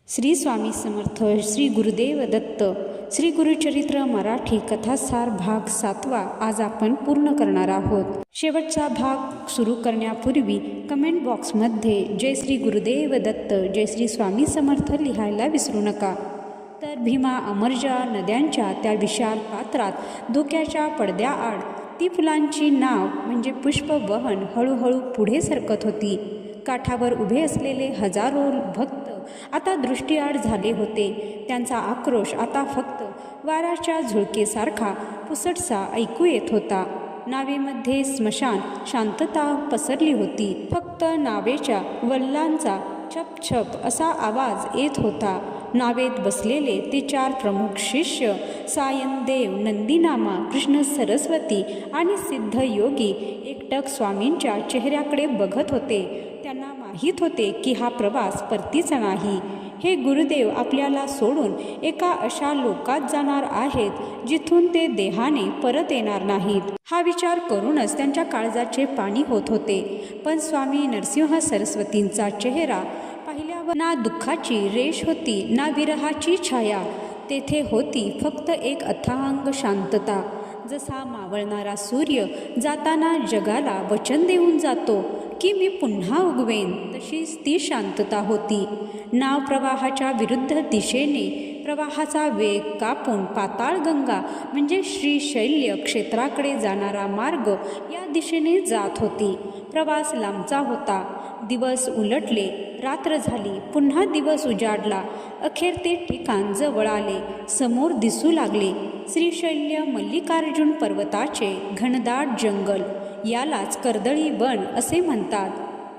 श्री स्वामी समर्थ. श्री गुरुदेव दत्त. श्री गुरुचरित्र मराठी कथासार भाग 7वा आज आपण पूर्ण करणार आहोत. शेवटचा भाग सुरू करण्यापूर्वी कमेंट बॉक्समध्ये जय श्री गुरुदेव दत्त, जय श्री स्वामी समर्थ लिहायला विसरू नका. तर भीमा अमरजा नद्यांच्या त्या विशाल पात्रात धोक्याच्या पडद्याआड ती फुलांची नाव म्हणजे पुष्पवहन हळूहळू पुढे सरकत होती. काठावर उभे असलेले हजारो भक्त आता दृष्टीआड झाले होते. त्यांचा आक्रोश आता फक्त वाऱ्याच्या झुळकेसारखा पुसटसा ऐकू येत होता. नावेमध्ये स्मशान शांतता पसरली होती. फक्त नावेच्या वल्लांचा छप छप असा आवाज येत होता. नावेत बसलेले ते 4 प्रमुख शिष्य सायनदेव, नंदीनामा, कृष्ण सरस्वती आणि सिद्ध योगी एकटक स्वामींच्या चेहऱ्याकडे बघत होते. त्यांना माहीत होते की हा प्रवास परतीचा नाही. हे गुरुदेव आपल्याला सोडून एका अशा लोकात जाणार आहेत जिथून ते देहाने परत येणार नाहीत. हा विचार करूनच त्यांच्या काळजाचे पाणी होत होते. पण स्वामी नरसिंह सरस्वतींचा चेहरा पाहिल्यावर ना दुःखाची रेष होती ना विरहाची छाया. तेथे होती फक्त एक अथांग शांतता. जसा मावळणारा सूर्य जाताना जगाला वचन देऊन जातो की मी पुन्हा उगवेन, तशीच ती शांतता होती. नाव प्रवाहाच्या विरुद्ध दिशेने प्रवाहाचा वेग कापून पाताळगंगा म्हणजे श्रीशैल्य क्षेत्राकडे जाणारा मार्ग या दिशेने जात होती. प्रवास लांबचा होता. दिवस उलटले, रात्र झाली, पुन्हा दिवस उजाडला. अखेर ते ठिकाण जवळ आले, समोर दिसू लागले. श्रीशैल्य मल्लिकार्जुन पर्वताचे घनदाट जंगल, यालाच कर्दळी वन असे म्हणतात.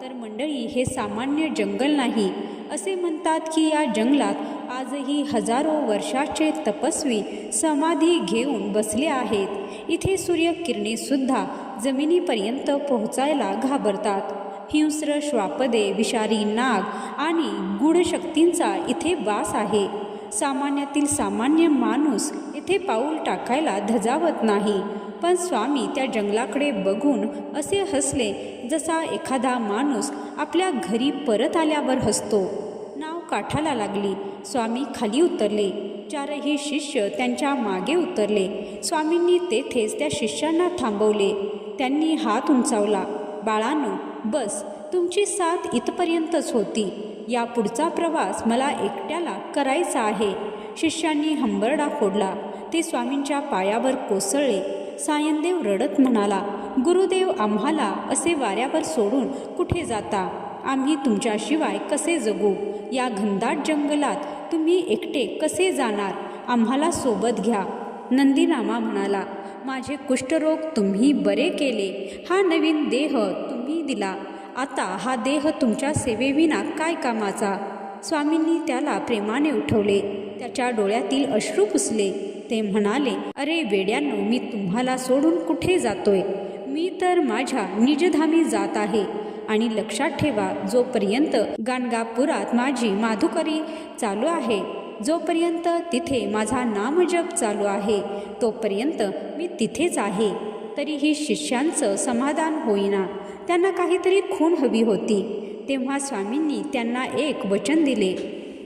तर मंडळी, हे सामान्य जंगल नाही. असे म्हणतात की या जंगलात आजही हजारो वर्षाचे तपस्वी समाधी घेऊन बसले आहेत. इथे सूर्यकिरणेसुद्धा जमिनीपर्यंत पोहोचायला घाबरतात. हिंस्र श्वापदे, विषारी नाग आणि गूढ शक्तींचा इथे वास आहे. सामान्यातील सामान्य माणूस इथे पाऊल टाकायला धजावत नाही. पण स्वामी त्या जंगलाकडे बघून असे हसले जसा एखादा माणूस आपल्या घरी परत आल्यावर हसतो. नाव काठाला लागली. स्वामी खाली उतरले. 4ही शिष्य त्यांच्या मागे उतरले. स्वामींनी तेथेच त्या शिष्यांना थांबवले. त्यांनी हात उंचावला. बाळांनो, बस, तुमची साथ इथपर्यंतच होती. या पुढचा प्रवास मला एकट्याला करायचा आहे. शिष्यांनी हंबरडा फोडला. ते स्वामींच्या पायावर कोसळले. सायनदेव रडत म्हणाला, गुरुदेव, आम्हाला असे वाऱ्यावर सोडून कुठे जाता? आम्ही तुमच्याशिवाय कसे जगू? या घनदाट जंगलात तुम्ही एकटे कसे जाणार? आम्हाला सोबत घ्या. नंदीनामा म्हणाला, माझे कुष्ठरोग तुम्ही बरे केले. हा नवीन देह तुम्ही दिला. आता हा देह तुमच्या सेवेविना काय कामाचा? स्वामींनी त्याला प्रेमाने उठवले. त्याच्या डोळ्यातील अश्रू पुसले. ते म्हणाले, अरे वेड्यांनो, मी तुम्हाला सोडून कुठे जातोय? मी तर माझ्या निजधामी जात आहे. आणि लक्षात ठेवा, जोपर्यंत गाणगापुरात माझी माधुकरी चालू आहे, जोपर्यंत तिथे माझा नामजप चालू आहे, तोपर्यंत मी तिथेच आहे. तरीही शिष्यांचं समाधान होईना. त्यांना काहीतरी खूण हवी होती. तेव्हा स्वामींनी त्यांना एक वचन दिले,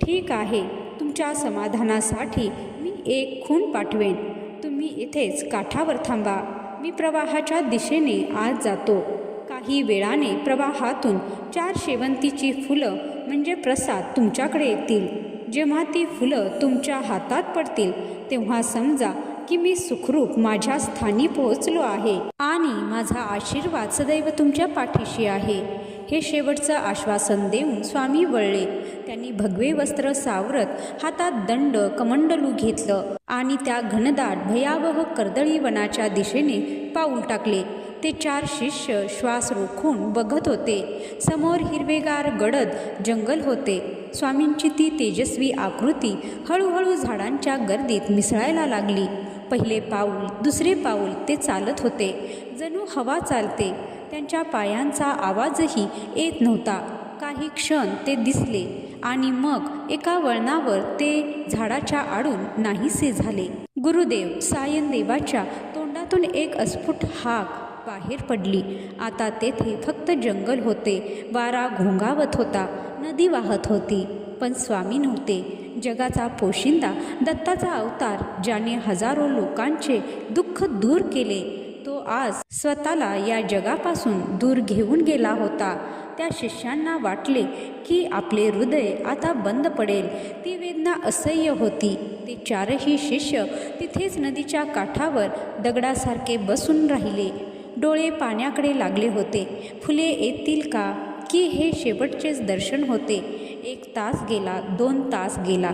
ठीक आहे, तुमच्या समाधानासाठी मी एक खूण पाठवेन. तुम्ही इथेच काठावर थांबा. मी प्रवाहाच्या दिशेने आज जातो. काही वेळाने प्रवाहातून 4 शेवंतीची फुलं म्हणजे प्रसाद तुमच्याकडे येतील. जेव्हा ती फुलं तुमच्या हातात पडतील तेव्हा समजा की मी सुखरूप माझ्या स्थानी पोहोचलो आहे आणि माझा आशीर्वाद सदैव तुमच्या पाठीशी आहे. हे शेवटचं आश्वासन देऊन स्वामी वळले. त्यांनी भगवे वस्त्र सावरत हातात दंड कमंडलू घेतलं आणि त्या घनदाट भयावह कर्दळी वनाच्या दिशेने पाऊल टाकले. ते 4 शिष्य श्वास रोखून बघत होते. समोर हिरवेगार गडद जंगल होते. स्वामींची ती तेजस्वी आकृती हळूहळू झाडांच्या गर्दीत मिसळायला लागली. पहिले पाऊल, दुसरे पाऊल ते चालत होते. जणू हवा चालते. त्यांच्या पायांचा आवाजही येत नव्हता. काही क्षण ते दिसले आणि मग एका वळणावर ते झाडाच्या आडून नाहीसे झाले. गुरुदेव, सायनदेवाच्या तोंडातून एक अस्फुट हाक बाहेर पडली. आता तेथे फक्त जंगल होते. वारा घोंगावत होता. नदी वाहत होती. पण स्वामी नव्हते. जगाचा पोशिंदा, दत्ताचा अवतार, ज्याने हजारो लोकांचे दुःख दूर केले, तो आज स्वतःला या जगापासून दूर घेऊन गेला होता. त्या शिष्यांना वाटले की आपले हृदय आता बंद पडेल. ती वेदना असह्य होती. ते चारही शिष्य तिथेच नदीच्या काठावर दगडासारखे बसून राहिले. डोळे पाण्याकडे लागले होते. फुले येतील का, की हे शेवटचेच दर्शन होते? 1 तास गेला, 2 तास गेला.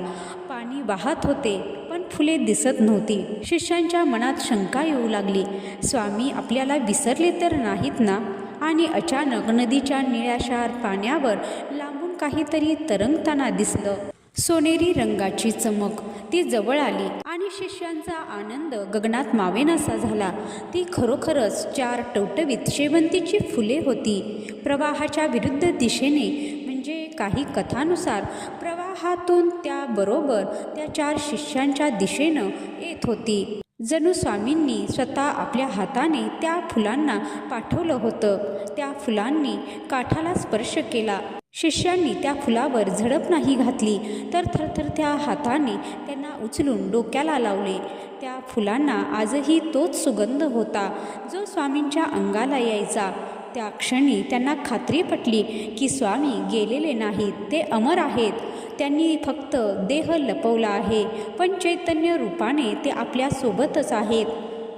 पाणी वाहत होते, पण फुले दिसत नव्हती. शिष्यांच्या मनात शंका येऊ लागली. स्वामी आपल्याला विसरले तर नाहीत ना? आणि अचानक नदीच्या निळ्याशार पाण्यावर लांबून काहीतरी तरंगताना दिसलं. सोनेरी रंगाची चमक. ती जवळ आली आणि शिष्यांचा आनंद गगनात मावेनासा झाला. ती खरोखरच 4 टवटवीत शेवंतीची फुले होती. प्रवाहाच्या विरुद्ध दिशेने, म्हणजे काही कथानुसार प्रवाहातून त्याबरोबर त्या 4 शिष्यांच्या दिशेनं येत होती. जणू स्वामींनी स्वतः आपल्या हाताने त्या फुलांना पाठवलं होतं. त्या फुलांनी काठाला स्पर्श केला. शिष्यांनी त्या फुलावर झडप नाही घातली, तर थरथरत्या हाताने त्यांना उचलून डोक्याला लावले. त्या फुलांना आजही तोच सुगंध होता, जो स्वामींच्या अंगाला यायचा. त्या क्षणी त्यांना खात्री पटली की स्वामी गेलेले नाहीत, ते अमर आहेत. त्यांनी फक्त देह लपवला आहे, पण चैतन्य रूपाने ते आपल्यासोबतच आहेत.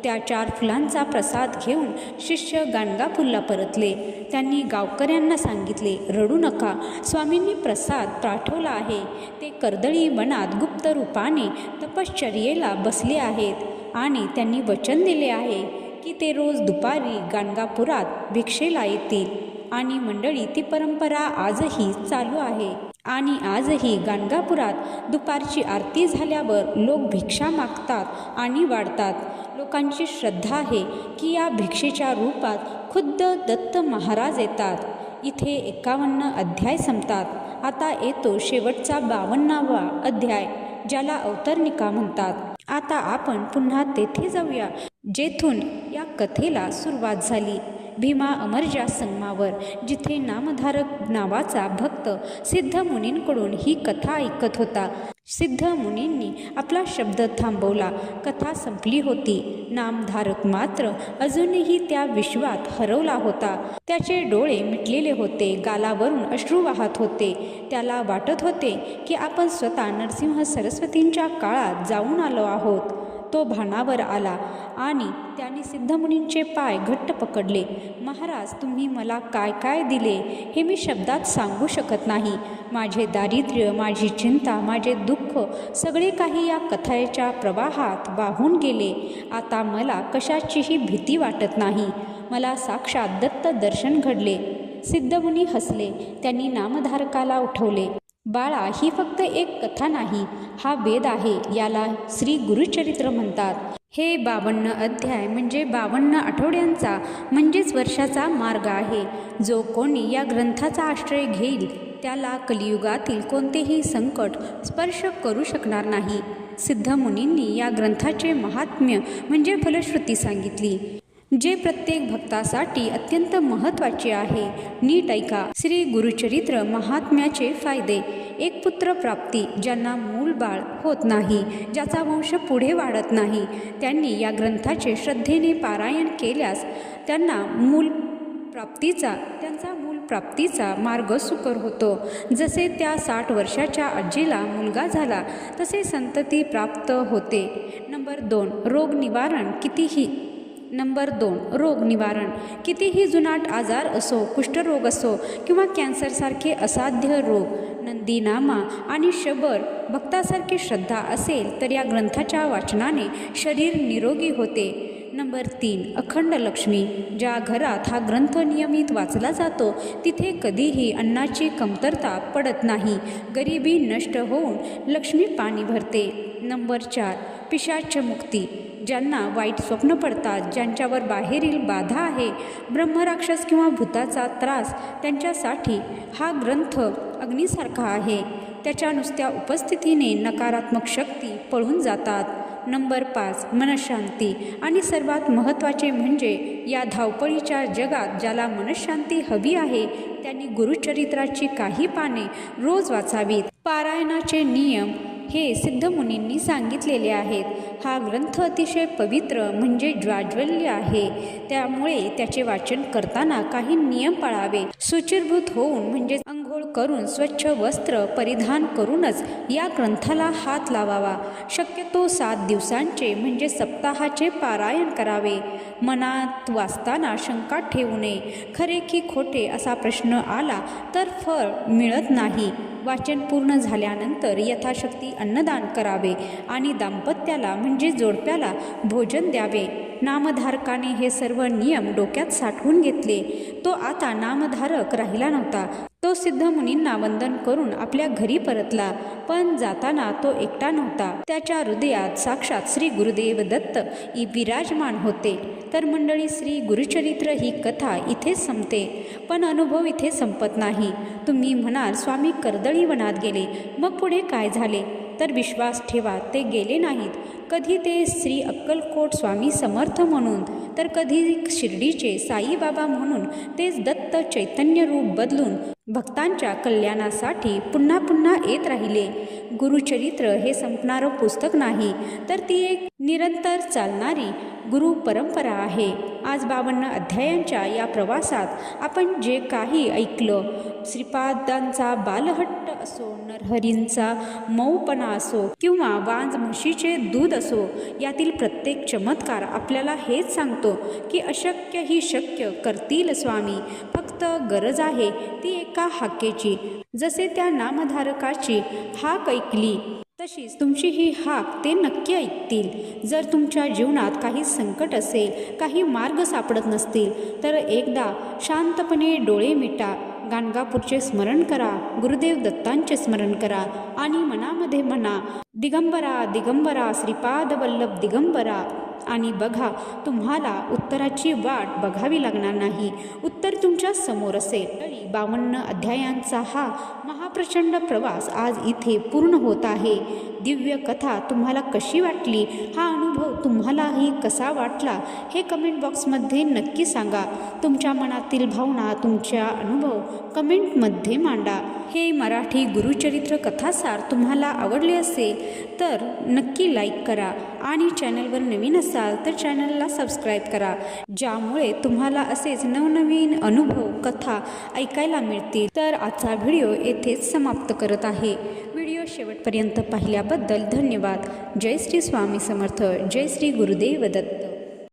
त्या 4 फुलांचा प्रसाद घेऊन शिष्य गाणगापूरला परतले. त्यांनी गावकऱ्यांना सांगितले, रडू नका, स्वामींनी प्रसाद पाठवला आहे. ते कर्दळी वनात गुप्त रूपाने तपश्चर्येला बसले आहेत आणि त्यांनी वचन दिले आहे की ते रोज दुपारी गाणगापुरात भिक्षेला येतील. आणि मंडळी, ती परंपरा आजही चालू आहे. आणि आजही गाणगापुरात दुपारची आरती झाल्यावर लोक भिक्षा मागतात आणि वाढतात. लोकांची श्रद्धा आहे की या भिक्षेच्या रूपात खुद्द दत्त महाराज येतात. इथे 51 अध्याय संपतात. आता येतो शेवटचा 52वा अध्याय, ज्याला अवतरणिका म्हणतात. आता आपण पुन्हा तेथे जाऊया जेथून या कथेला सुरुवात झाली. भीमा अमरजा संगमावर, जिथे नामधारक नावाचा भक्त सिद्ध मुनींकडून ही कथा ऐकत होता. सिद्ध मुनींनी आपला शब्द थांबवला. कथा संपली होती. नामधारक मात्र अजूनही त्या विश्वात हरवला होता. त्याचे डोळे मिटलेले होते. गालावरून अश्रू वाहत होते. त्याला वाटत होते की आपण स्वतः नरसिंह सरस्वतींच्या काळात जाऊन आलो आहोत. तो भानावर आला आणि त्याने सिद्धमुनींचे पाय घट्ट पकडले. महाराज, तुम्ही मला काय काय दिले हे मी शब्दात सांगू शकत नाही. माझे दारिद्र्य, माझी चिंता, माझे दुःख, सगळे काही या कथेच्या प्रवाहात वाहून गेले. आता मला कशाचीही भीती वाटत नाही. मला साक्षात दत्त दर्शन घडले. सिद्धमुनी हसले. त्यांनी नामधारकाला उठवले. बाळा, ही फक्त एक कथा नाही, हा वेद आहे. याला श्री गुरुचरित्र म्हणतात. हे 52 अध्याय म्हणजे 52 आठवड्यांचा म्हणजेच वर्षाचा मार्ग आहे. जो कोणी या ग्रंथाचा आश्रय घेईल त्याला कलियुगातील कोणतेही संकट स्पर्श करू शकणार नाही. सिद्धमुनींनी या ग्रंथाचे महात्म्य म्हणजे फलश्रुती सांगितली, जे प्रत्येक भक्तासाठी अत्यंत महत्त्वाचे आहे. नीट ऐका. श्री गुरुचरित्र महात्म्याचे फायदे. एक पुत्र प्राप्ती. ज्यांना मूल बाळ होत नाही, ज्याचा वंश पुढे वाढत नाही, त्यांनी या ग्रंथाचे श्रद्धेने पारायण केल्यास त्यांचा मूल प्राप्तीचा मार्ग सुकर होतो. जसे त्या 60 वर्षाच्या आजीला मुलगा झाला, तसे संतती प्राप्त होते. नंबर 2, रोग निवारण. कितीही जुनाट आजार असो, कुष्ठरोग असो किंवा कॅन्सरसारखे असाध्य रोग, नंदीनामा आणि शबर भक्तासारखी श्रद्धा असेल तर या ग्रंथाच्या वाचनाने शरीर निरोगी होते. नंबर 3, अखंड लक्ष्मी. ज्या घरात हा ग्रंथ नियमित वाचला जातो तिथे कधीही अन्नाची कमतरता पडत नाही. गरिबी नष्ट होऊन लक्ष्मी पाणी भरते. नंबर 4, पिशाच मुक्ती. ज्यांना वाईट स्वप्न पडतात, ज्यांच्यावर बाहेरील बाधा आहे, ब्रह्मराक्षस किंवा भूताचा त्रास, त्यांच्यासाठी हा ग्रंथ अग्नीसारखा आहे. त्याच्या नुसत्या उपस्थितीने नकारात्मक शक्ती पळून जातात. नंबर 5 मनशांती. आणि सर्वात महत्त्वाचे म्हणजे या धावपळीच्या जगात ज्याला मनशांती हवी आहे त्यांनी गुरुचरित्राची काही पाने रोज वाचावीत. पारायणाचे नियम हे सिद्धमुनींनी सांगितलेले आहेत. हा ग्रंथ अतिशय पवित्र म्हणजे ज्वाज्वल्य आहे, त्यामुळे त्याचे वाचन करताना काही नियम पाळावे. शुचिर्भूत होऊन म्हणजे अंघोळ करून स्वच्छ वस्त्र परिधान करूनच या ग्रंथाला हात लावावा. शक्यतो 7 दिवसांचे म्हणजे सप्ताहाचे पारायण करावे. मनात वाचताना शंका ठेवू नये. खरे की खोटे असा प्रश्न आला तर फळ मिळत नाही. वाचन पूर्ण झाल्यानंतर यथाशक्ती अन्नदान करावे आणि दाम्पत्याला म्हणजे जोडप्याला भोजन द्यावे. नामधारकाने हे सर्व नियम डोक्यात साठवून घेतले. तो आता नामधारक राहिला नव्हता. तो सिद्धमुनींना वंदन करून आपल्या घरी परतला. पण जाताना तो एकटा नव्हता. त्याच्या हृदयात साक्षात श्री गुरुदेव दत्त विराजमान होते. तर मंडळी, श्री गुरुचरित्र ही कथा इथेच संपते, पण अनुभव इथे संपत नाही. तुम्ही म्हणाल स्वामी कर्दळी वनात गेले, मग पुढे काय झाले? तर विश्वास ठेवा, ते गेले नाहीत. कधी ते श्री अक्कलकोट स्वामी समर्थ म्हणून, तर कधी शिर्डीचे साईबाबा म्हणून तेच दत्त चैतन्य रूप बदलून भक्तांच्या कल्याणासाठी पुन्हा पुन्हा येत राहिले. गुरुचरित्र हे संपणारं पुस्तक नाही, तर ती एक निरंतर चालणारी गुरु परंपरा आहे. आज 52 अध्यायांच्या या प्रवासात आपण जे काही ऐकलं, श्रीपादांचा बालहट्ट असो, नरहरींचा मऊपणा असो किंवा वांज म्हशीचे दूध असो, यातील प्रत्येक चमत्कार आपल्याला हेच सांगतो की अशक्य ही शक्य करतील स्वामी. फक्त गरज आहे ती एका हाकेची. जसे त्या नामधारकाची हाक ऐकली तशीच तुमची ही हाक ते नक्की ऐकतील. जर तुमच्या जीवनात काही संकट असेल, काही मार्ग सापडत नसतील, तर एकदा शांतपणे डोळे मिटा, गाणगापूरचे स्मरण करा, गुरुदेव दत्तांचे स्मरण करा आणि मनामध्ये म्हणा, दिगंबरा दिगंबरा श्रीपाद वल्लभ दिगंबरा. आणि बघा, तुम्हाला उत्तराची वाट बघावी लागणार नाही. उत्तर तुमच्या समोर असेल. 52 अध्यायांचा हा महाप्रचंड प्रवास आज इथे पूर्ण होत आहे. दिव्य कथा तुम्हाला कशी वाटली? हा अनुभव तुम्हालाही कसा वाटला? हे कमेंट बॉक्समध्ये नक्की सांगा. तुमच्या मनातील भावना, तुमच्या अनुभव कमेंटमध्ये मांडा. हे मराठी गुरुचरित्र कथासार तुम्हाला आवडले असेल तर नक्की लाईक करा आणि चॅनलवर नवीन असाल तर चॅनलला सबस्क्राईब करा, ज्यामुळे तुम्हाला असेच नवनवीन अनुभव कथा ऐकायला मिळतील. तर आजचा व्हिडिओ येथेच समाप्त करत आहे. व्हिडिओ शेवटपर्यंत पाहिल्याबद्दल धन्यवाद. जय श्री स्वामी समर्थ. जय श्री गुरुदेव दत्त.